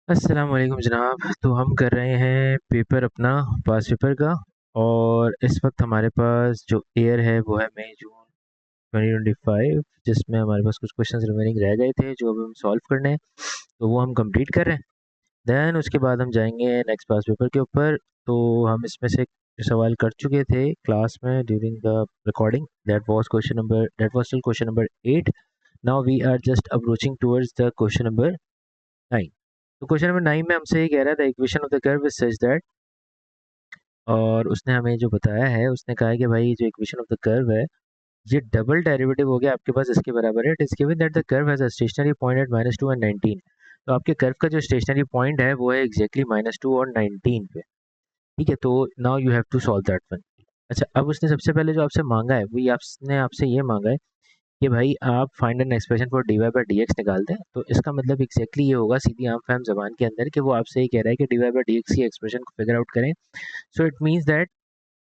अस्सलाम वालेकुम जनाब। तो हम कर रहे हैं पेपर अपना पास पेपर का। और इस वक्त हमारे पास जो ईयर है वो है मई जून 2025, जिसमें हमारे पास कुछ क्वेश्चंस रिमेनिंग रह गए थे जो अब हम सॉल्व करने हैं। तो वो हम कंप्लीट कर रहे हैं। देन उसके बाद हम जाएंगे नेक्स्ट पास पेपर के ऊपर। तो हम इसमें से सवाल कर चुके थे क्लास में during the recording. That was till question number 8। Now we are just approaching towards the question number 9। तो क्वेश्चन नंबर 9 में हमसे ये कह रहा था equation of the curve is such that. और उसने हमें जो बताया है, उसने कहा है कि भाई जो इक्वेशन ऑफ द कर्व है ये डबल डेरिवेटिव हो गया आपके पास इसके बराबर है। It is given that the curve has a stationary point at -2 and 19। तो आपके कर्व का जो स्टेशनरी पॉइंट है वो है एग्जैक्टली -2 और 19 पे। ठीक है, तो now you have to solve that one. अच्छा, अब उसने सबसे पहले जो आपसे मांगा है वो आपने आपसे ये मांगा है कि भाई आप find an expression for d Y by D x निकाल दें। तो इसका मतलब एग्जैक्टली ये होगा सीधी आम फहम जबान के अंदर कि वो आपसे ये कह रहा है कि d Y by D x की एक्सप्रेशन को फिगर आउट करें। So it means that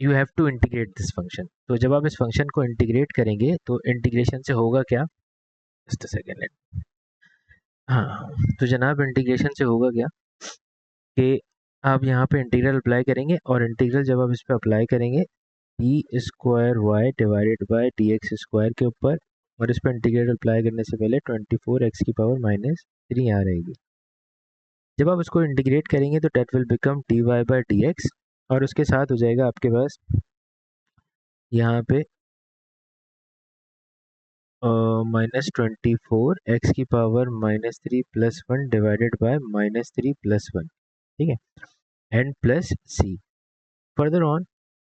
you have to integrate this function. तो जब आप इस फंक्शन को इंटीग्रेट करेंगे तो इंटीग्रेशन से होगा क्या, जस्ट अ सेकेंड। हाँ, तो जनाब इंटीग्रेशन से होगा क्या कि आप यहाँ पे इंटीग्रल अप्लाई करेंगे, और इंटीग्रल जब आप इस पर अप्लाई करेंगे d square y divided by D x square के ऊपर, और इस पर इंटीग्रेट अप्लाई करने से पहले 24 एक्स की पावर -3 यहाँ रहेगी। जब आप इसको इंटीग्रेट करेंगे तो that will become d Y by D x, और उसके साथ हो जाएगा आपके पास यहाँ पे -24 एक्स की power -3 plus 1 divided by -3 plus 1। ठीक है, and plus c. Further on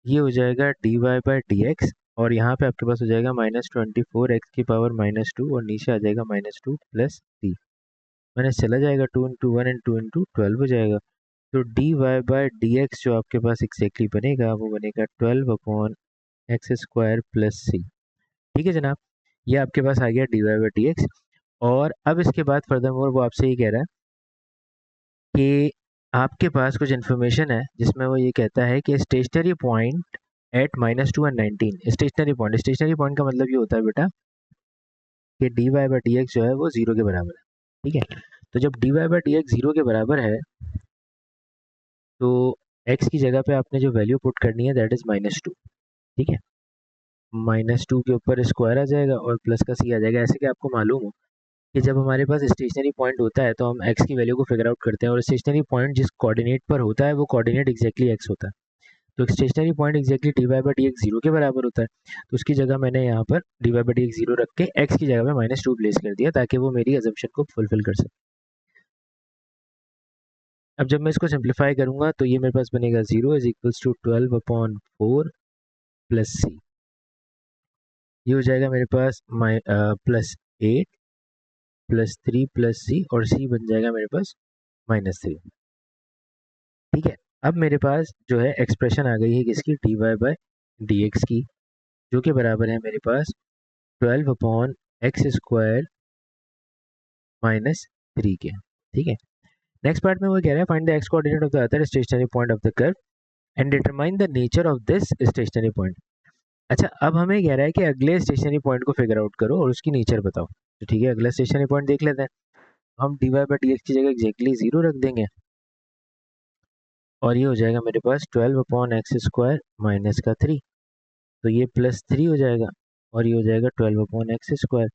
ये हो जाएगा d Y by D x, और यहाँ पे आपके पास हो जाएगा -24 एक्स की पावर -2, और नीचे आ जाएगा -2 प्लस सी। माइनस चला जाएगा, 2 × 1 एंड 2 × 12 हो जाएगा। तो d Y by D x जो आपके पास एग्जैक्टली बनेगा वो बनेगा 12/x² प्लस सी। ठीक है जनाब, ये आपके पास आ गया d Y by D x. और अब इसके बाद फर्दर मोर वो आपसे ये कह रहा है कि आपके पास कुछ इन्फॉर्मेशन है जिसमें वो ये कहता है कि stationary point at -2 and 19। Stationary point का मतलब ये होता है बेटा कि d Y by D x जो है वो जीरो के बराबर है। ठीक है, तो जब d Y by D x zero के बराबर है तो एक्स की जगह पे आपने जो वैल्यू पुट करनी है दैट इज -2। ठीक है, -2 के ऊपर स्क्वायर आ जाएगा और प्लस का सी आ जाएगा। ऐसे कि आपको मालूम हो कि जब हमारे पास स्टेशनरी पॉइंट होता है तो हम एक्स की वैल्यू को फिगर आउट करते हैं, और स्टेशनरी पॉइंट जिस कोऑर्डिनेट पर होता है वो कोऑर्डिनेट एक्जैक्टली एक्स होता है। तो stationary point exactly d Y by D x zero के बराबर होता है। तो उसकी जगह मैंने यहाँ पर d Y by D x zero रख के एक्स की जगह पे -2 प्लेस कर दिया ताकि वो मेरी अजम्पशन को फुलफिल कर सके। अब जब मैं इसको सिंप्लीफाई करूंगा तो ये मेरे पास बनेगा 0 = 12/4 प्लस सी। ये हो जाएगा मेरे पास +8 प्लस 3 प्लस सी, और सी बन जाएगा मेरे पास -3। ठीक है, अब मेरे पास जो है एक्सप्रेशन आ गई है किसकी, d Y by D x की, जो कि बराबर है मेरे पास 12/x² -3 के। ठीक है, नेक्स्ट पार्ट में वो कह रहा है find the x coordinate of the other stationary point of the curve and determine the nature of this stationary point. अच्छा, अब हमें कह रहा है कि अगले स्टेशनरी पॉइंट को फिगर आउट करो और उसकी नेचर बताओ। तो ठीक है, अगला स्टेशनरी पॉइंट देख लेते हैं। हम d Y by D x की जगह एक्जैक्टली जीरो रख देंगे, और ये हो जाएगा मेरे पास 12/x² -3। तो ये +3 हो जाएगा, और ये हो जाएगा 12/x²।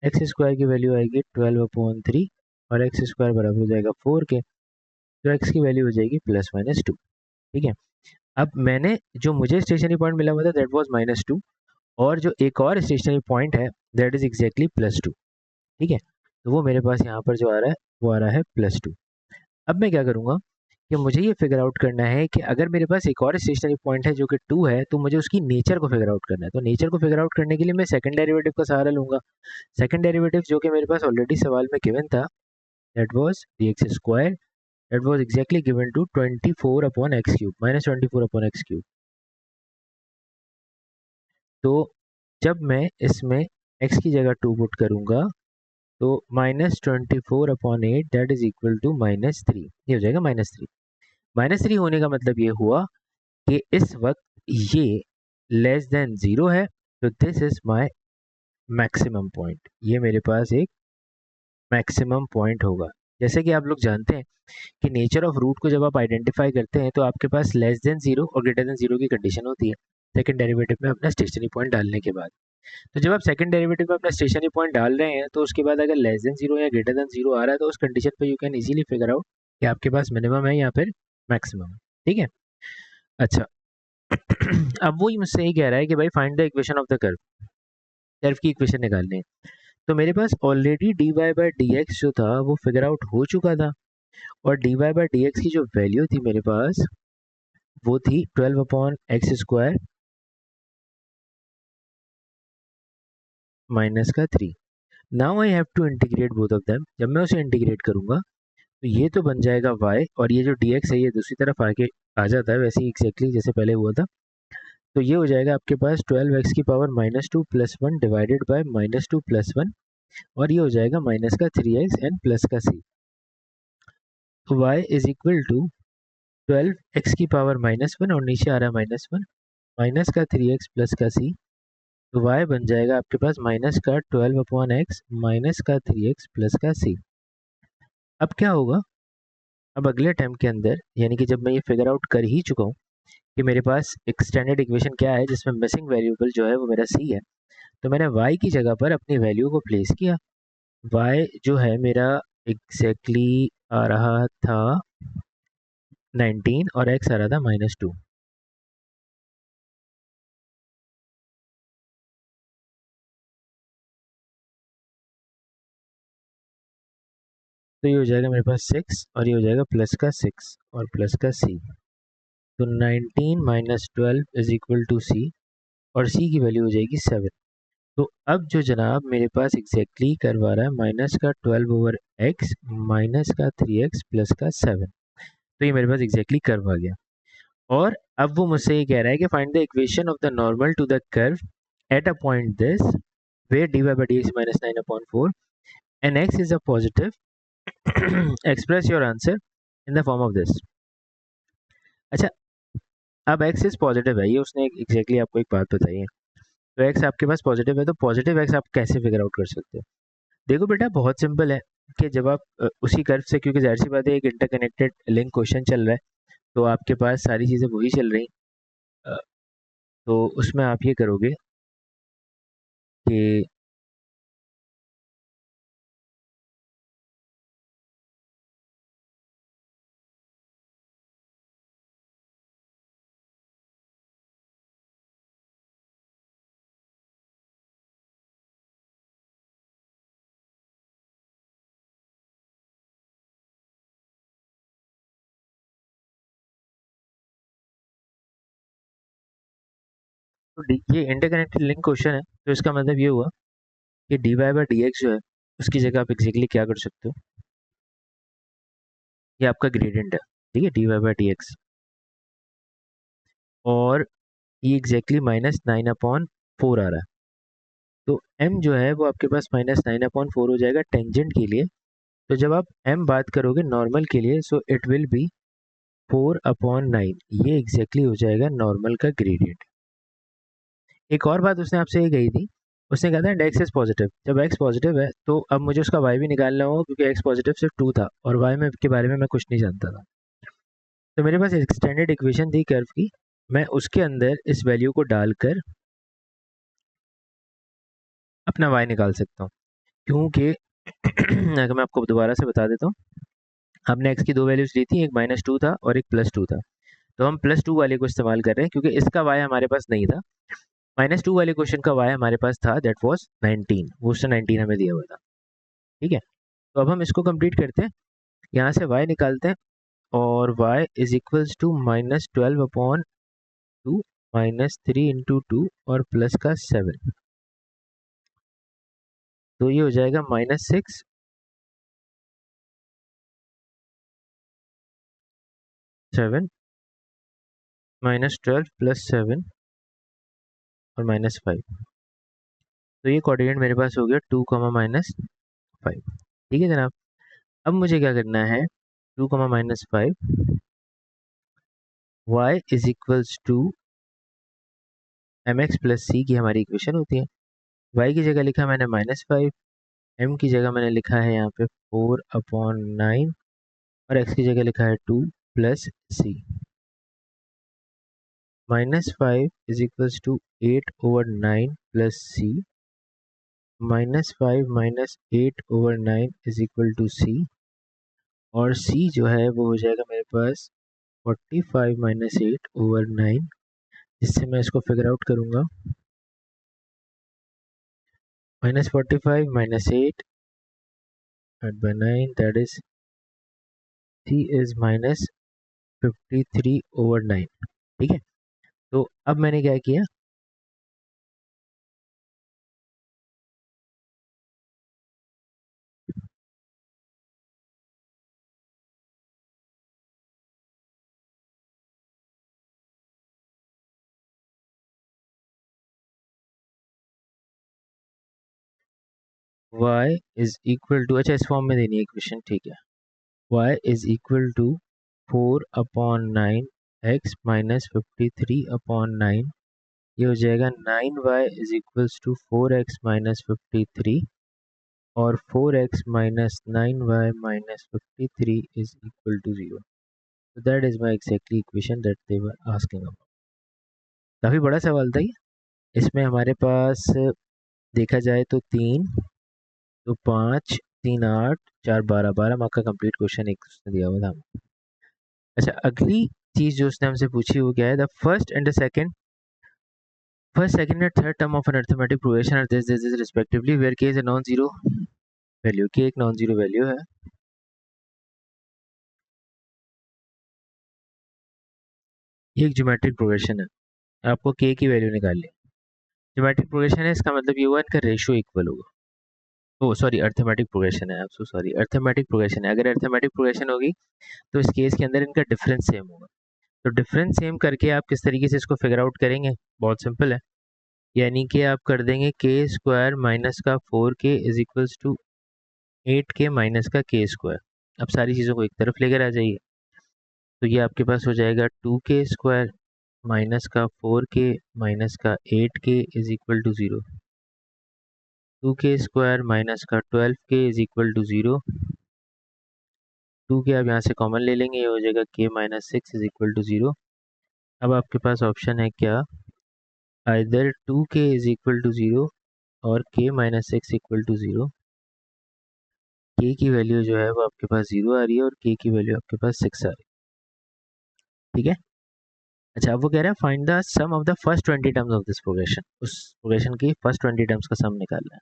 एक्स स्क्वायर की वैल्यू आएगी 12/3, और एक्स स्क्वायर बराबर हो जाएगा 4 के। तो एक्स की वैल्यू हो जाएगी +-2। ठीक है, अब मैंने जो मुझे स्टेशनरी पॉइंट मिला हुआ था दैट वाज -2, और जो एक और स्टेशनरी पॉइंट है दैट इज एग्जैक्टली +2। ठीक है, तो वो मेरे पास यहाँ पर जो आ रहा है वो आ रहा है +2। अब मैं क्या करूँगा कि मुझे ये फिगर आउट करना है कि अगर मेरे पास एक और स्टेशनरी पॉइंट है जो कि 2 है तो मुझे उसकी नेचर को फिगर आउट करना है। तो नेचर को फिगर आउट करने के लिए मैं सेकंड डेरिवेटिव का सहारा लूंगा। सेकंड डेरिवेटिव जो कि मेरे पास ऑलरेडी सवाल में गिवन था that was dx² that was exactly given to 24/x³ -24/x³। तो जब मैं इसमें x की जगह 2 पुट करूंगा तो -24/8 दैट इज इक्वल टू -3। ये हो जाएगा -3। -3 होने का मतलब ये हुआ कि इस वक्त ये लेस देन 0 है। तो this is my maximum point, ये मेरे पास एक मैक्सिमम पॉइंट होगा। जैसे कि आप लोग जानते हैं कि नेचर ऑफ रूट को जब आप आइडेंटिफाई करते हैं तो आपके पास लेस देन जीरो और ग्रेटर देन जीरो की कंडीशन होती है सेकंड डेरिवेटिव में अपना स्टेशनरी पॉइंट डालने के बाद। तो जब आप सेकंड डेरिवेटिव में अपना स्टेशनरी पॉइंट डाल रहे हैं तो उसके बाद अगर लेस देन जीरो या ग्रेटर देन जीरो आ रहा है तो उस कंडीशन पे you can easily figure out कि आपके पास मिनिमम है या फिर मैक्सिमम है। ठीक है। अच्छा अब वो ही मुझसे यही कह रहा है कि भाई find the equation of the curve, curve की इक्वेशन निकालनी है। तो मेरे पास already D Y by D x जो था वो फिगर आउट हो चुका था, और D Y by D x की जो वैल्यू थी मेरे पास वो थी 12/x² माइनस का 3। Now I have to integrate both of them. जब मैं उसे इंटीग्रेट करूंगा तो ये तो बन जाएगा y, और ये जो dx है ये दूसरी तरफ आके आ जाता है वैसे ही एग्जैक्टली जैसे पहले हुआ था। तो ये हो जाएगा आपके पास 12x⁻² plus 1 divided by -2 plus 1, और ये हो जाएगा माइनस का 3x एंड प्लस का c। तो y is equal to 12x⁻1 और नीचे आ रहा है -1 माइनस का 3x प्लस का c। तो y बन जाएगा आपके पास माइनस का 12/x माइनस का 3x प्लस का c। अब क्या होगा, अब अगले टाइम के अंदर यानी कि जब मैं ये फिगर आउट कर ही चुका हूँ कि मेरे पास एक स्टैंडर्ड इक्वेशन क्या है जिसमें मिसिंग वेरिएबल जो है वो मेरा c है, तो मैंने y की जगह पर अपनी वैल्यू को प्लेस किया। y जो है मेरा एग्जैक्टली आ रहा था 19 और x आ रहा था -2। तो ये हो जाएगा मेरे पास 6 और ये हो जाएगा प्लस का 6 और प्लस का c। तो 19 minus 12 is equal to c, और c की वैल्यू हो जाएगी 7। तो अब जो जनाब मेरे पास एग्जैक्टली करवा रहा है माइनस का 12/x माइनस का 3x प्लस का 7। तो ये मेरे पास एग्जैक्टली कर्व आ गया। और अब वो मुझसे ये कह रहा है कि find the equation of the normal to the curve at a point this where dy by dx minus 9/4 and x is a positive express your answer in the form of this। अच्छा, अब x is positive है, ये उसने exactly आपको एक बात बताई है। तो x आपके पास पॉजिटिव है, तो पॉजिटिव x आप कैसे फिगर आउट कर सकते हो? देखो बेटा बहुत सिंपल है कि जब आप उसी कर्व से, क्योंकि जाहिर सी बात है एक इंटरकनेक्टेड लिंक क्वेश्चन चल रहा है तो आपके पास सारी चीज़ें वही चल रही। अ, तो उसमें आप ये करोगे कि ये इंटरकनेक्टेड लिंक क्वेश्चन है, तो इसका मतलब ये हुआ कि d Y by D x जो है उसकी जगह आप एग्जैक्टली क्या कर सकते हो, ये आपका ग्रेडियंट है। ठीक है, d Y by D x, और ये एग्जैक्टली -9/4 आ रहा है। तो m जो है वो आपके पास -9/4 हो जाएगा टेंजेंट के लिए। तो जब आप m बात करोगे नॉर्मल के लिए, सो इट विल बी 4/9। ये एग्जैक्टली हो जाएगा नॉर्मल का ग्रेडियंट। एक और बात उसने आपसे ये कही थी, उसने कहा था एक्स इज पॉजिटिव। जब एक्स पॉजिटिव है तो अब मुझे उसका वाई भी निकालना होगा, क्योंकि एक्स पॉजिटिव सिर्फ 2 था और वाई में के बारे में मैं कुछ नहीं जानता था। तो मेरे पास एक स्टैंडर्ड इक्वेशन थी कर्व की, मैं उसके अंदर इस वैल्यू को डालकर अपना वाई निकाल सकता हूँ। क्योंकि अगर मैं आपको दोबारा से बता देता हूँ, हमने एक्स की दो वैल्यूज ली थी, एक -2 था और एक +2 था। तो हम +2 वाले को इस्तेमाल कर रहे हैं क्योंकि इसका वाई हमारे पास नहीं था। -2 वाले क्वेश्चन का वाई हमारे पास था, दैट वाज 19, वो उसने 19 हमें दिया हुआ था। ठीक है, तो अब हम इसको कंप्लीट करते हैं, यहाँ से y निकालते हैं, और y इज इक्वल्स टू -12/2 -3 × 2 और प्लस का 7। तो ये हो जाएगा -6 7 -12 प्लस 7 और -5। तो ये कोऑर्डिनेट मेरे पास हो गया 2, -5। ठीक है जनाब, अब मुझे क्या करना है, 2, -5 y is equals to mx plus c की हमारी इक्वेशन होती है। y की जगह लिखा मैंने -5 m की जगह मैंने लिखा है यहाँ पे 4/9 और x की जगह लिखा है 2 plus c। -5 is equals to 8/9 plus c। -5 minus 8/9 is equal to c। और c जो है वो हो जाएगा मेरे पास 45 माइनस 8/9, जिससे मैं इसको फिगर आउट करूँगा। -45 minus 8/9 that is c is -53/9। ठीक है, तो अब मैंने क्या किया, y इज इक्वल टू, अच्छा इस फॉर्म में देनी है इक्वेशन, ठीक है। y is equal to 4/9 x minus 53/9, ये हो जाएगा 9y is equals to 4x minus 53 और 4x minus 9y minus 53 is equal to 0। So that is my exactly equation that they were asking about। काफ़ी बड़ा सवाल था ये। इसमें हमारे पास देखा जाए तो 3, तो 5, 3 8, 4 12, 12 मार्क का कंप्लीट क्वेश्चन एक उसने दिया हुआ था। अच्छा, अगली चीज़ जो उसने हमसे पूछी वो क्या है, the first second and third term of an arithmetic progression are this this is respectively where K is a non zero value, K एक नॉन जीरो वैल्यू है। ये एक ज्योमेट्रिक प्रोग्रेशन है, आपको के की वैल्यू निकालनी। ज्योमेट्रिक प्रोग्रेशन है, इसका मतलब ये हुआ इनका रेशियो इक्वल होगा। ओ सॉरी, अर्थमेटिक प्रोग्रेशन है, सो सॉरी, अर्थमेटिक प्रोग्रेशन है। अगर अर्थमेटिक प्रोग्रेशन होगी तो इस केस के अंदर इनका डिफरेंस सेम होगा। तो डिफरेंस सेम करके आप किस तरीके से इसको फिगर आउट करेंगे, बहुत सिंपल है। यानी कि आप कर देंगे के स्क्वायर माइनस का 4k is equals to 8k minus का के स्क्वायर। अब सारी चीज़ों को एक तरफ लेकर आ जाइए, तो ये आपके पास हो जाएगा 2k स्क्वायर माइनस का 4k माइनस का 8k is equal to 0। 2k square minus का 12k इज इक्वल टू 0। 2 के आप यहाँ से कॉमन ले लेंगे, ये हो जाएगा k minus 6 is equal to 0। अब आपके पास ऑप्शन है क्या, either 2k is equal to 0 और k minus 6 equal to 0। k की वैल्यू जो है वो आपके पास 0 आ रही है और k की वैल्यू आपके पास 6 आ रही है। ठीक है, अच्छा अब वो कह रहा है find the sum of the first 20 terms of this progression, उस प्रोग्रेशन की फर्स्ट 20 टर्म्स का सम निकालना है।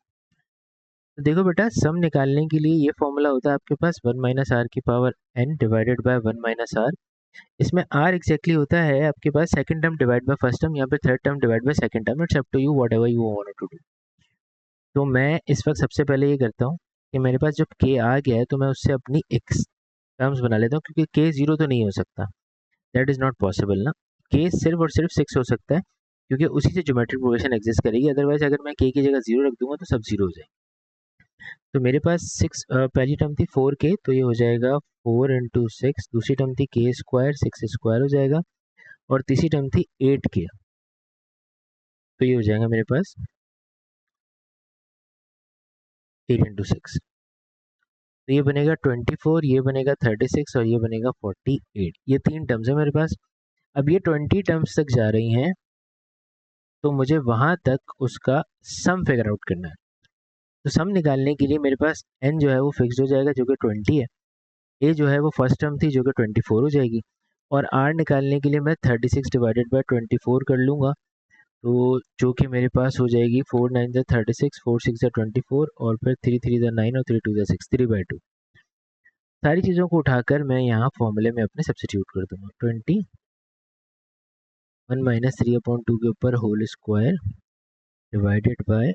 तो देखो बेटा, सम निकालने के लिए ये फॉर्मूला होता है आपके पास 1 माइनस आर की power n divided by 1 minus R. इसमें r एग्जैक्टली होता है आपके पास second term divide by first term, यहाँ पे third term divide by second term. It's up to you whatever you want to do. तो मैं इस वक्त सबसे पहले ये करता हूँ कि मेरे पास जब k आ गया है तो मैं उससे अपनी x टर्म्स बना लेता हूँ, क्योंकि k जीरो तो नहीं हो सकता, दैट इज़ नॉट पॉसिबल ना। k सिर्फ और सिर्फ 6 हो सकता है, क्योंकि उसी से ज्योमेट्रिक प्रोग्रेशन एग्जिस्ट करेगी। अदरवाइज अगर मैं k की जगह जीरो रख दूंगा तो सब जीरो हो जाएंगे। तो मेरे पास 6, पहली टर्म थी 4k, तो ये हो जाएगा 4 × 6। दूसरी टर्म थी k स्क्वायर, 6 स्क्वायर हो जाएगा। और तीसरी टर्म थी 8k, तो ये हो जाएगा मेरे पास 8 × 6। तो ये बनेगा 24, ये बनेगा 36 और ये बनेगा 48। ये 3 टर्म्स है मेरे पास। अब ये 20 टर्म्स तक जा रही हैं, तो मुझे वहां तक उसका सम फिगर आउट करना है। तो सम निकालने के लिए मेरे पास n जो है वो फिक्स हो जाएगा, जो कि 20 है। a जो है वो फर्स्ट टर्म थी, जो कि 24 हो जाएगी। और r निकालने के लिए मैं 36 डिवाइडेड बाय 24 कर लूँगा, तो जो कि मेरे पास हो जाएगी 4 9 ज़ा 36, 4 6 ज़ा 24 और फिर 3 3 ज़ा 9 और 3 2 ज़ा 6, 3/2। सारी चीज़ों को उठाकर मैं यहाँ फॉर्मूले में अपने सब्स्टिट्यूट कर दूंगा। 21 माइनस 3/2 के ऊपर whole square divided by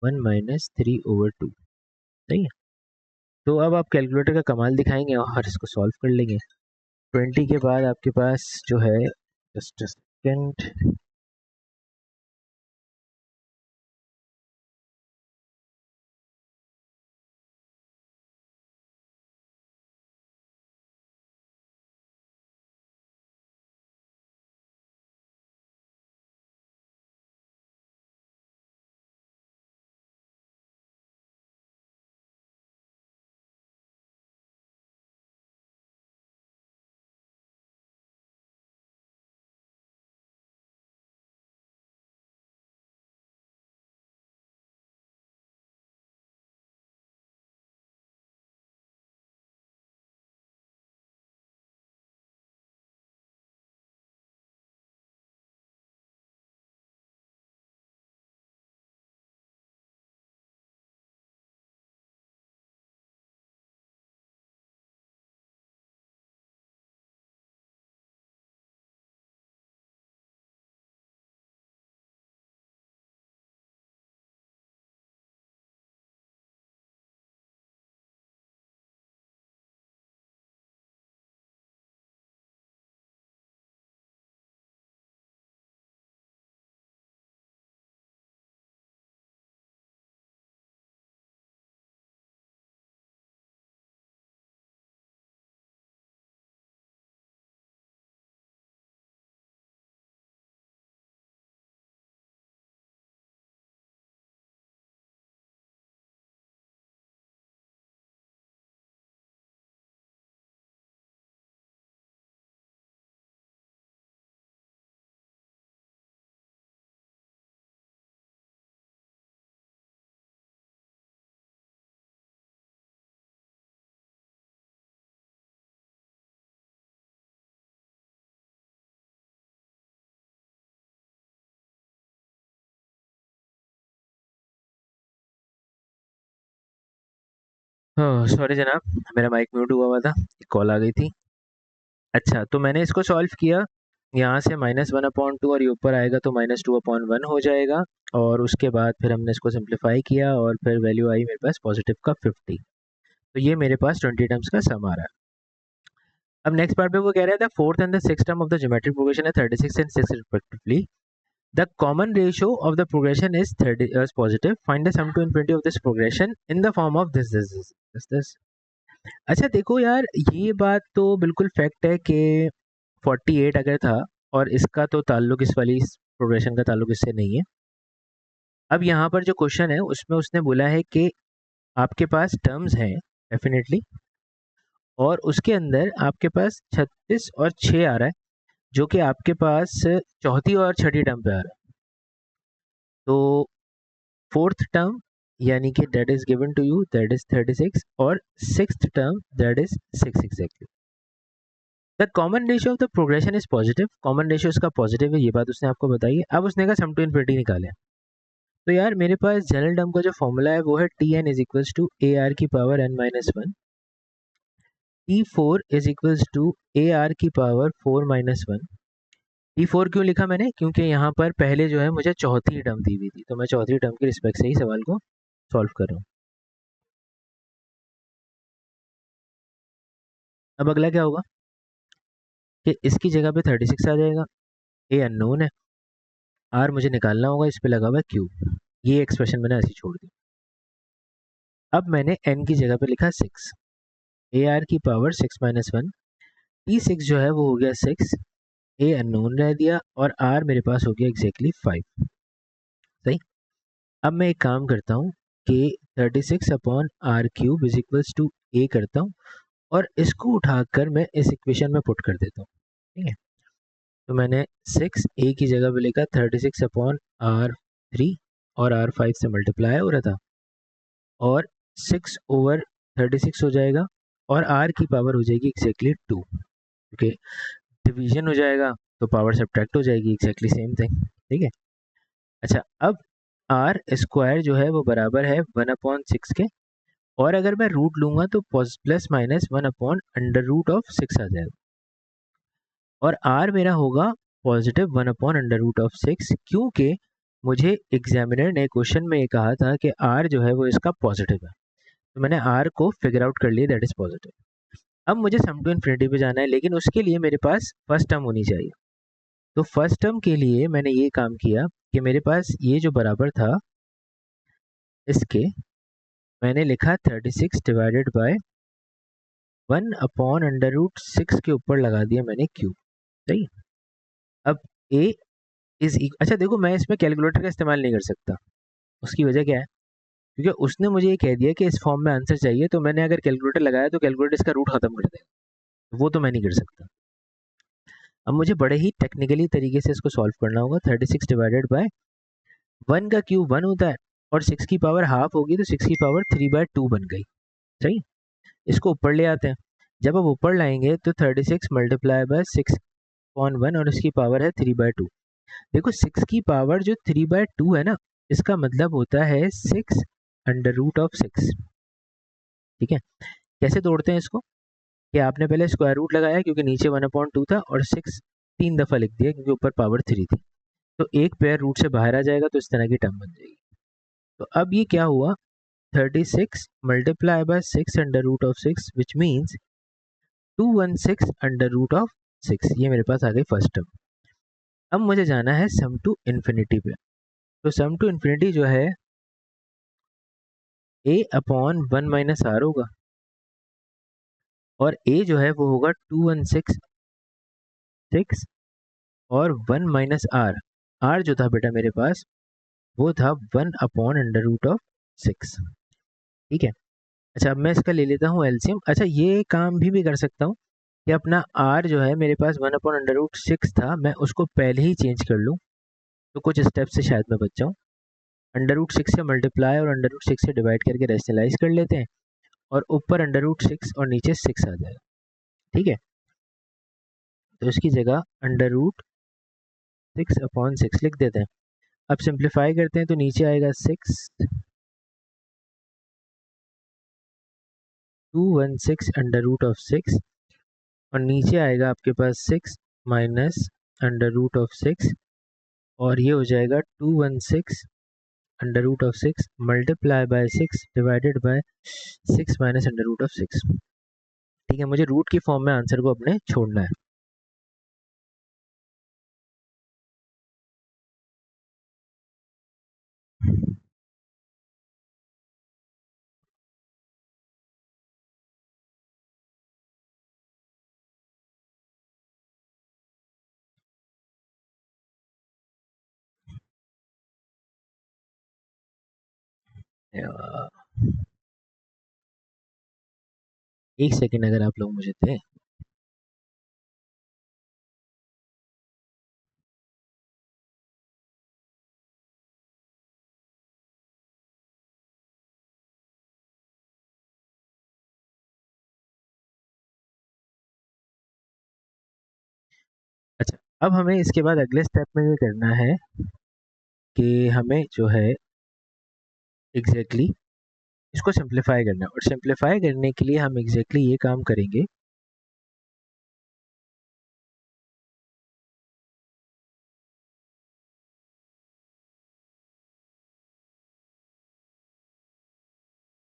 1 minus 3/2। सही है, तो अब आप कैलकुलेटर का कमाल दिखाएंगे और इसको सॉल्व कर लेंगे। 20 के बाद आपके पास जो है, जस्ट सेकेंड, सॉरी जनाब, मेरा माइक म्यूट हुआ हुआ था, एक कॉल आ गई थी। अच्छा, तो मैंने इसको सॉल्व किया। यहाँ से -1/2 और ये ऊपर आएगा तो -2/1 हो जाएगा। और उसके बाद फिर हमने इसको सिंप्लीफाई किया और फिर वैल्यू आई मेरे पास पॉजिटिव का 50। तो ये मेरे पास 20 टर्म्स का सम आ रहा है। अब नेक्स्ट पार्ट में वो कह रहा था fourth and the sixth term of the geometric progression है 36 and 6 respectively. The common ratio of the progression is 30 is positive. Find the sum to infinity of this progression in the form of this. अच्छा देखो यार, ये बात तो बिल्कुल fact है कि 48 अगर था और इसका तो ताल्लुक इस वाली प्रोग्रेशन का ताल्लुक इससे नहीं है। अब यहाँ पर जो क्वेश्चन है उसमें उसने बोला है कि आपके पास टर्म्स हैं डेफिनेटली, और उसके अंदर आपके पास 36 और 6 आ रहा है, जो कि आपके पास चौथी और छठी टर्म पे आ रहा है। तो फोर्थ टर्म यानी कि that is given to you, that is 36, और sixth term that is 6 exactly. The common ratio of the progression is positive, common ratio इसका पॉजिटिव है, ये बात उसने आपको बताई है। अब उसने कहा सम टू इन्फिनिटी निकाले। तो यार मेरे पास जनरल टर्म का जो फॉर्मूला है वो है T N is equals to A R की power n-1, T four is equals to A R की पावर 4-1। टी फोर क्यों लिखा मैंने, क्योंकि यहाँ पर पहले जो है मुझे चौथी टर्म दी हुई थी, तो मैं चौथी टर्म के रिस्पेक्ट से ही सवाल को सॉल्व कर रहा हूँ। अब अगला क्या होगा कि इसकी जगह पे 36 आ जाएगा, ए अननोन है, आर मुझे निकालना होगा, इस पे लगा हुआ है क्यू। ये एक्सप्रेशन मैंने ऐसी छोड़ दी। अब मैंने n की जगह पे लिखा 6, ए आर की पावर 6-1, टी 6 जो है वो हो गया 6, ए अननोन रह दिया, और आर मेरे पास हो गया एग्जैक्टली 5। सही। अब मैं एक काम करता हूँ कि 36/r³ इज इक्वल्स टू ए करता हूँ, और इसको उठाकर मैं इस इक्वेशन में पुट कर देता हूँ। ठीक है, तो मैंने 6 ए की जगह पे लिखा 36/r3, और r5 से मल्टीप्लाई हो रहा था, और 6/36 हो जाएगा, और r की पावर हो जाएगी एग्जैक्टली 2, क्योंकि डिवीजन हो जाएगा तो पावर सब्ट्रैक्ट हो जाएगी, एग्जैक्टली सेम थिंग। ठीक है। अच्छा, अब आर स्क्वायर जो है वो बराबर है 1/6 के, और अगर मैं रूट लूंगा तो प्लस माइनस 1/√6 आ जाएगा, और आर मेरा होगा पॉजिटिव 1/√6, क्योंकि मुझे एग्जामिनर ने क्वेश्चन में ये कहा था कि आर जो है वो इसका पॉजिटिव है, तो मैंने आर को फिगर आउट कर लिया, दैट इज पॉजिटिव। अब मुझे सम टू इन्फिनिटी पे जाना है, लेकिन उसके लिए मेरे पास फर्स्ट टर्म होनी चाहिए। तो फर्स्ट टर्म के लिए मैंने ये काम किया कि मेरे पास ये जो बराबर था इसके, मैंने लिखा 36 डिवाइडेड बाय 1/√6 के ऊपर लगा दिया मैंने क्यूब। सही। अब ए इज, अच्छा देखो, मैं इसमें कैलकुलेटर का इस्तेमाल नहीं कर सकता। उसकी वजह क्या है, क्योंकि उसने मुझे ये कह दिया कि इस फॉर्म में आंसर चाहिए, तो मैंने अगर कैलकुलेटर लगाया तो कैलकुलेटर इसका रूट खत्म कर देगा, वो तो मैं नहीं कर सकता। अब मुझे बड़े ही टेक्निकली तरीके से इसको सॉल्व करना होगा। 36 डिवाइडेड बाय 1 का क्यूब 1 होता है, और 6 की पावर हाफ होगी तो 6 की पावर 3/2 बन गई। सही। इसको ऊपर ले आते हैं। जब आप ऊपर लाएंगे तो 36 मल्टीप्लाई बाय 6/1, और इसकी पावर है 3/2। देखो 6 की पावर जो 3/2 है ना, इसका मतलब होता है 6 √6। ठीक है। कैसे तोड़ते हैं इसको, कि आपने पहले स्क्वायर रूट लगाया क्योंकि नीचे 1/2 था, और 6 3 दफ़ा लिख दिया क्योंकि ऊपर पावर 3 थी, तो एक पेयर रूट से बाहर आ जाएगा, तो इस तरह की टर्म बन जाएगी। तो अब ये क्या हुआ, 36 मल्टीप्लाई बाय 6 √6, विच मीन्स 216 √6। ये मेरे पास आ गई फर्स्ट टर्म। अब मुझे जाना है सम टू इन्फिनिटी पे। तो सम टू इन्फिनिटी जो है a/1 - r होगा, और a जो है वो होगा 2166, और 1 - r जो था बेटा मेरे पास वो था 1/√6। ठीक है। अच्छा, अब मैं इसका ले लेता हूँ एलसीएम। अच्छा, ये काम भी कर सकता हूँ कि अपना r जो है मेरे पास 1/√6 था, मैं उसको पहले ही चेंज कर लूँ, तो कुछ स्टेप से शायद मैं बच जाऊँ। √6 से मल्टीप्लाई और √6 से डिवाइड करके रेशनलाइज कर लेते हैं, और ऊपर √6 और नीचे 6 आ जाएगा। ठीक है। तो इसकी जगह √6/6 लिख देते हैं। अब सिंप्लीफाई करते हैं तो नीचे आएगा 6, 216 और नीचे आएगा आपके पास 6 माइनस √6 और ये हो जाएगा 216 multiply by 6 divided by 6 minus √6। ठीक है, मुझे रूट की फॉर्म में आंसर को अपने छोड़ना है। एक सेकेंड अगर आप लोग मुझे थे। अच्छा, अब हमें इसके बाद अगले स्टेप में ये करना है कि हमें जो है एग्जैक्टली इसको सिंप्लीफाई करना है और सिंप्लीफाई करने के लिए हम एग्जैक्टली ये काम करेंगे।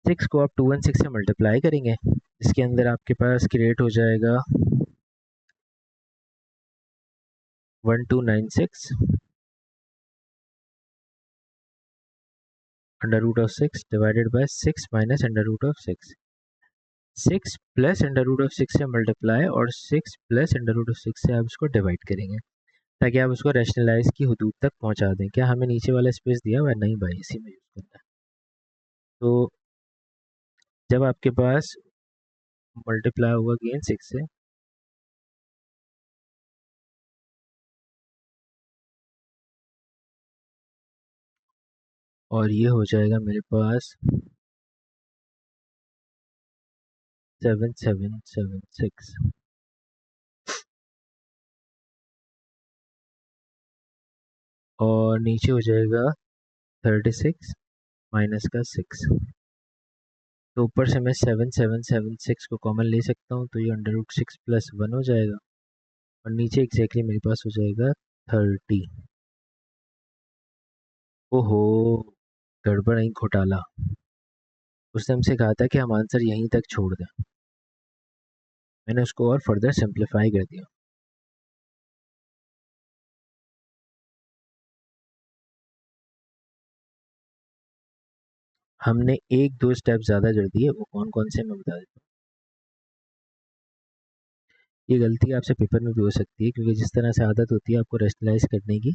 सिक्स को आप 216 से मल्टीप्लाई करेंगे, इसके अंदर आपके पास क्रिएट हो जाएगा 1296 √6 डिवाइडेड बाय 6 माइनस √6। 6 प्लस √6 से मल्टीप्लाई और 6 प्लस √6 से आप इसको डिवाइड करेंगे ताकि आप उसको रैशनलाइज की हदूद तक पहुंचा दें। क्या हमें नीचे वाला स्पेस दिया हुआ है? नहीं भाई, इसी में यूज़ करना है। तो जब आपके पास मल्टीप्लाई होगा अगेन 6 से, और ये हो जाएगा मेरे पास 7776 और नीचे हो जाएगा 36 माइनस का 6। तो ऊपर से मैं 7776 को कॉमन ले सकता हूँ, तो ये √6 प्लस 1 हो जाएगा और नीचे एग्जैक्टली मेरे पास हो जाएगा 30। ओहो, गड़बड़ नहीं, घोटाला। उसने हमसे कहा था कि हम आंसर यहीं तक छोड़ दें, मैंने उसको और फर्दर सिंप्लीफाई कर दिया। हमने एक दो स्टेप ज़्यादा कर दिए, वो कौन कौन से मैं बता देता हूँ। ये गलती आपसे पेपर में भी हो सकती है क्योंकि जिस तरह से आदत होती है आपको रेशनलाइज करने की,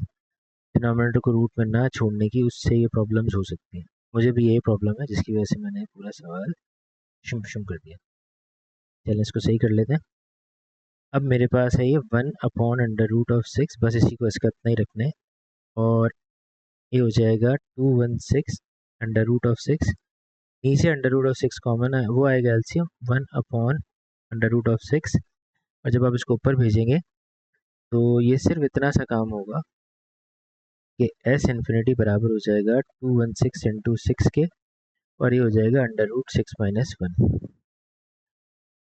डिनोमिनेटर को रूट में ना छोड़ने की, उससे ये प्रॉब्लम्स हो सकती हैं। मुझे भी यही प्रॉब्लम है जिसकी वजह से मैंने पूरा सवाल शुम शुम कर दिया। चलिए इसको सही कर लेते हैं। अब मेरे पास है ये 1/√6, बस इसी को इसका इतना ही रखना है और ये हो जाएगा 216 √6। नीचे √6 कॉमन है, वो आएगा एलसीएम 1/√6 और जब आप इसको ऊपर भेजेंगे तो ये सिर्फ इतना सा काम होगा कि एस इन्फिनिटी बराबर हो जाएगा 216 इंटू 6 के और ये हो जाएगा √6 - 1।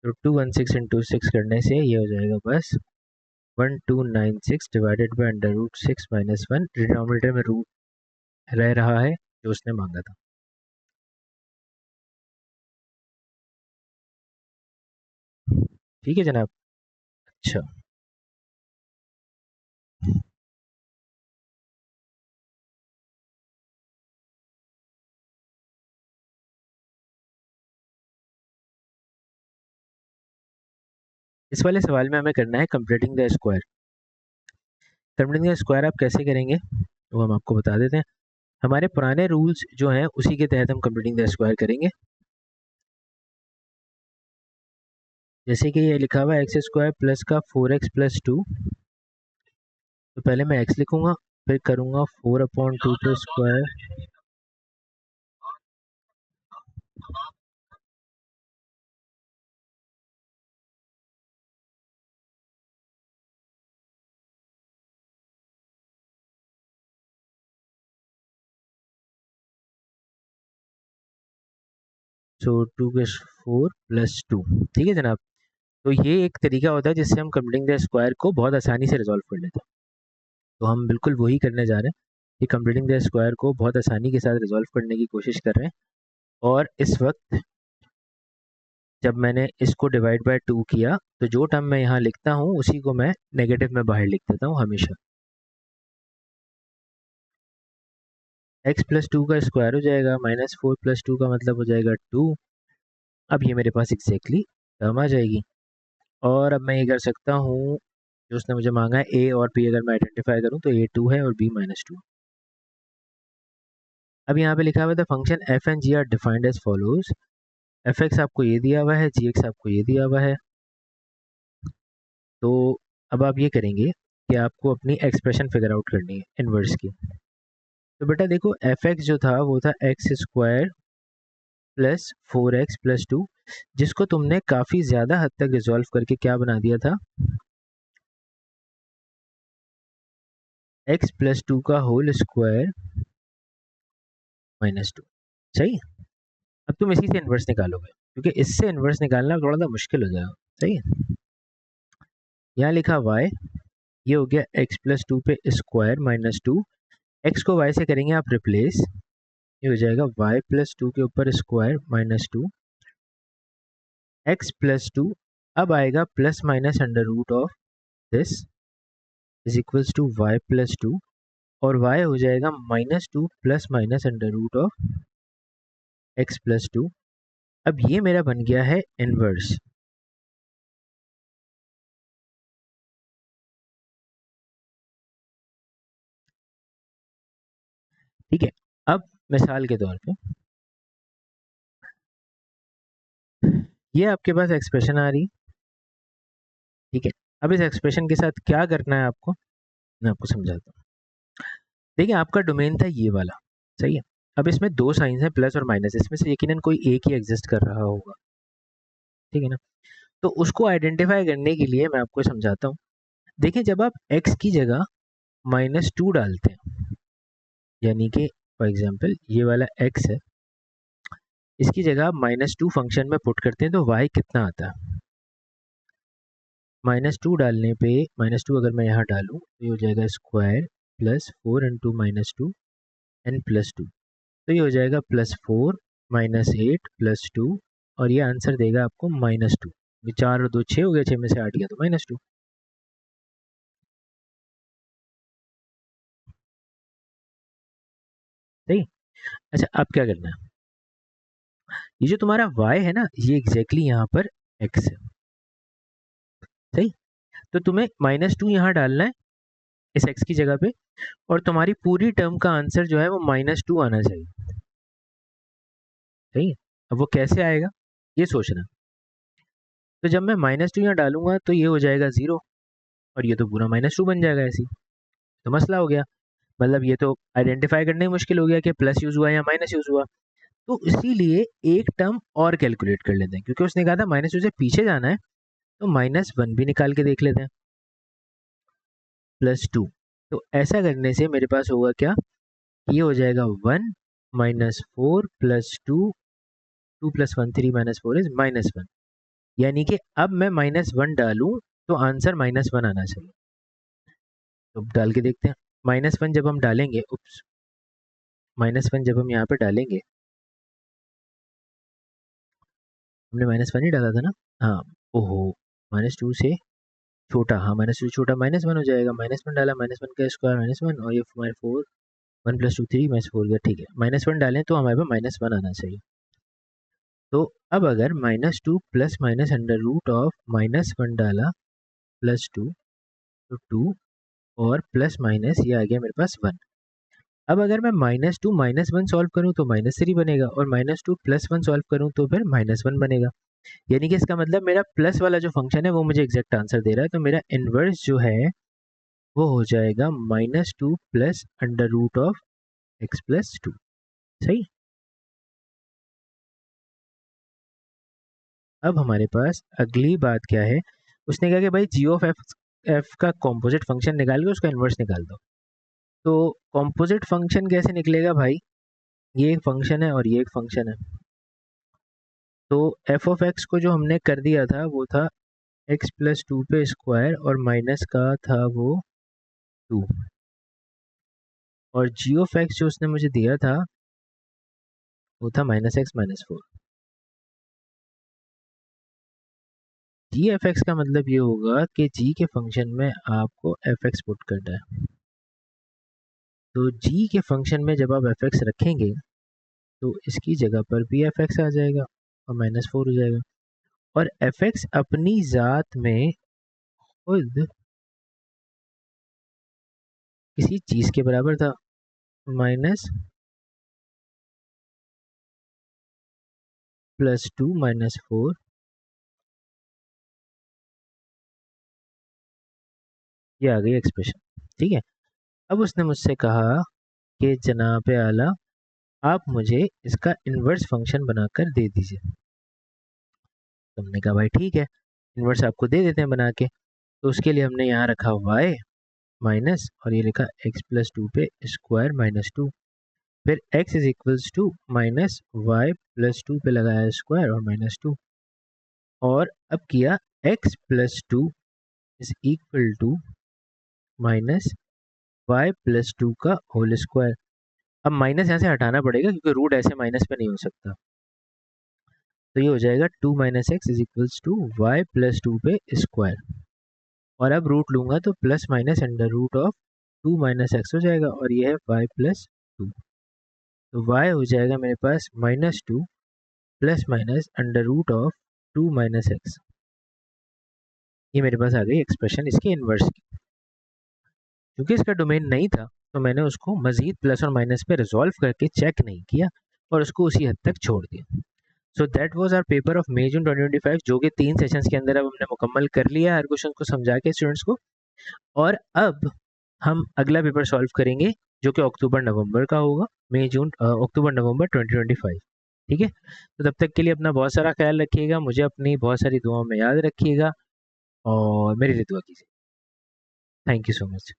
तो 216 इंटू 6 करने से ये हो जाएगा बस 1296 डिवाइडेड बाई √6 - 1। डिनोमिनेटर में रूट रह रहा है जो उसने मांगा था। ठीक है जनाब। अच्छा, इस वाले सवाल में हमें करना है completing the square. Completing the square आप कैसे करेंगे वो हम आपको बता देते हैं। हमारे पुराने रूल्स जो हैं उसी के तहत हम कंप्लीटिंग द स्क्वायर करेंगे। जैसे कि ये लिखा हुआ है x² प्लस का 4x+2, तो पहले मैं x लिखूंगा, फिर करूंगा 4/2 का स्क्वायर। सो 2 + 4 + 2, ठीक है जनाब। तो ये एक तरीका होता है जिससे हम कंप्लीटिंग द स्क्वायर को बहुत आसानी से रिजॉल्व कर लेते हैं। तो हम बिल्कुल वही करने जा रहे हैं कि कंप्लीटिंग द स्क्वायर को बहुत आसानी के साथ रिजॉल्व करने की कोशिश कर रहे हैं। और इस वक्त जब मैंने इसको डिवाइड बाय 2 किया तो जो टर्म मैं यहाँ लिखता हूँ उसी को मैं नेगेटिव में बाहर लिख देता हूँ हमेशा। x + 2 का स्क्वायर हो जाएगा, -4 + 2 का मतलब हो जाएगा 2। अब ये मेरे पास एग्जैक्टली टर्म आ जाएगी। और अब मैं ये कर सकता हूँ, जो उसने मुझे मांगा है a और b, अगर मैं आइडेंटिफाई करूँ तो a 2 है और b -2। अब यहाँ पे लिखा हुआ है the function f and g are defined as follows. f(x) आपको ये दिया हुआ है, g(x) आपको ये दिया हुआ है। तो अब आप ये करेंगे कि आपको अपनी एक्सप्रेशन फिगर आउट करनी है इनवर्स की। तो बेटा देखो, f(x) जो था वो था x² + 4x + 2, जिसको तुमने काफ़ी ज़्यादा हद तक रिजॉल्व करके क्या बना दिया था, x + 2 का होल स्क्वायर -2। सही। अब तुम इसी से इन्वर्स निकालोगे, क्योंकि इससे इन्वर्स निकालना थोड़ा सा मुश्किल हो जाएगा। सही है। यहाँ लिखा y, ये हो गया x + 2 पे स्क्वायर -2। x को y से करेंगे आप रिप्लेस, ये हो जाएगा y + 2 के ऊपर स्क्वायर -2 x + 2। अब आएगा plus minus under root of this is equals to y + 2, और y हो जाएगा -2 plus minus under root of x + 2। अब ये मेरा बन गया है इनवर्स। ठीक है। अब मिसाल के तौर पे ये आपके पास एक्सप्रेशन आ रही, ठीक है। अब इस एक्सप्रेशन के साथ क्या करना है आपको, मैं आपको समझाता हूँ। देखिए, आपका डोमेन था ये वाला, सही है। अब इसमें दो साइंस हैं, प्लस और माइनस, इसमें से यकीनन कोई एक ही एग्जिस्ट कर रहा होगा, ठीक है ना। तो उसको आइडेंटिफाई करने के लिए मैं आपको समझाता हूँ। देखिए, जब आप x की जगह -2 डालते हैं, यानी कि फॉर एग्जांपल ये वाला x है, इसकी जगह आप -2 फंक्शन में पुट करते हैं तो y कितना आता है। -2 डालने पे, -2 अगर मैं यहाँ डालूँ तो ये हो जाएगा स्क्वायर +4 × -2 n + 2, तो ये हो जाएगा +4 -8 +2, और ये आंसर देगा आपको -2। ये 4 और 2 6 हो गया, 6 में से 8 गया तो -2। सही। अच्छा, अब क्या करना है, ये जो तुम्हारा y है ना, ये एग्जैक्टली यहाँ पर x है। सही। तो तुम्हें -2 यहाँ डालना है इस x की जगह पे, और तुम्हारी पूरी टर्म का आंसर जो है वो -2 आना चाहिए। सही है। अब वो कैसे आएगा ये सोचना। तो जब मैं -2 यहाँ डालूंगा तो ये हो जाएगा 0, और ये तो पूरा -2 बन जाएगा ऐसे ही। तो मसला हो गया, मतलब ये तो आइडेंटिफाई करने में मुश्किल हो गया कि प्लस यूज हुआ या माइनस यूज हुआ। तो इसीलिए एक टर्म और कैलकुलेट कर लेते हैं, क्योंकि उसने कहा था -2 से पीछे जाना है, तो -1 भी निकाल के देख लेते हैं, +2। तो ऐसा करने से मेरे पास होगा क्या, ये हो जाएगा 1 -4 +2, 2 + 1 3 -4 इज -1। यानी कि अब मैं -1 डालूं तो आंसर -1 आना चाहिए। तो डाल के देखते हैं। -1 जब हम डालेंगे, उप्स, -1 जब हम यहाँ पे डालेंगे, हमने -1 ही डाला था ना। हाँ। ओहो, -2 से छोटा, हाँ -2 छोटा -1 हो जाएगा। -1 डाला, -1 का स्क्वायर -1, और ये हमारे 4, 1 + 2 3 -4 गया, ठीक है। -1 डालें तो हमारे पास -1 आना चाहिए। तो अब अगर -2 plus minus under root of -1 डाला +2, तो 2, और प्लस माइनस ये आ गया मेरे पास 1। अब अगर मैं -2 -1 सॉल्व करूं तो -3 बनेगा, और -2 + 1 सॉल्व करूं तो फिर -1 बनेगा। यानी कि इसका मतलब मेरा प्लस वाला जो फंक्शन है वो मुझे एग्जैक्ट आंसर दे रहा है। तो मेरा इनवर्स जो है वो हो जाएगा -2 plus under root of x + 2। सही। अब हमारे पास अगली बात क्या है, उसने कहा कि भाई जी ऑफ एफ का कॉम्पोजिट फंक्शन निकाल के उसका इन्वर्स निकाल दो। तो कॉम्पोजिट फंक्शन कैसे निकलेगा भाई, ये एक फंक्शन है और ये एक फंक्शन है, तो एफ ऑफ एक्स को जो हमने कर दिया था वो था एक्स प्लस टू पे स्क्वायर और माइनस का था वो टू, और जी ऑफ एक्स जो उसने मुझे दिया था वो था माइनस एक्स माइनस फोर। जी एफ एक्स का मतलब ये होगा कि जी के फंक्शन में आपको एफ एक्स पुट करना है। तो जी के फंक्शन में जब आप एफ एक्स रखेंगे तो इसकी जगह पर भी एफ एक्स आ जाएगा और माइनस फोर हो जाएगा, और एफ एक्स अपनी ज़ात में खुद किसी चीज़ के बराबर था, minus plus two minus four, ये आ गई एक्सप्रेशन। ठीक है, अब उसने मुझसे कहा कि जनाब आला आप मुझे इसका इन्वर्स फंक्शन बनाकर दे दीजिए। तुमने कहा भाई ठीक है, इन्वर्स आपको दे देते हैं बना के। तो उसके लिए हमने यहाँ रखा y माइनस और ये लिखा x प्लस टू पे स्क्वायर माइनस टू, फिर x is equals to minus y plus two पे लगाया स्क्वायर और माइनस टू, और अब किया x plus two is equal to minus y plus two का होल स्क्वायर। अब माइनस यहाँ से हटाना पड़ेगा क्योंकि रूट ऐसे माइनस पे नहीं हो सकता, तो ये हो जाएगा two minus X is equals to Y plus two पे स्क्वायर, और अब रूट लूंगा तो plus minus under root of two minus X हो जाएगा, और ये है वाई प्लस टू। तो वाई हो जाएगा मेरे पास minus two plus minus under root of two minus X. ये मेरे पास आ गई एक्सप्रेशन इसके इन्वर्स की। क्योंकि इसका डोमेन नहीं था तो मैंने उसको मजीद प्लस और माइनस पे रिजॉल्व करके चेक नहीं किया और उसको उसी हद तक छोड़ दिया। So that was our paper of May June 2025, जो कि 3 सेशंस के अंदर अब हमने मुकम्मल कर लिया हर क्वेश्चन को समझा के स्टूडेंट्स को। और अब हम अगला पेपर सॉल्व करेंगे जो कि अक्टूबर नवंबर का होगा, मई जून अक्टूबर नवंबर 2025। ठीक है, तो तब तक के लिए अपना बहुत सारा ख्याल रखिएगा, मुझे अपनी बहुत सारी दुआओं में याद रखिएगा और मेरी लिए दुआ कीजिए। Thank you so much.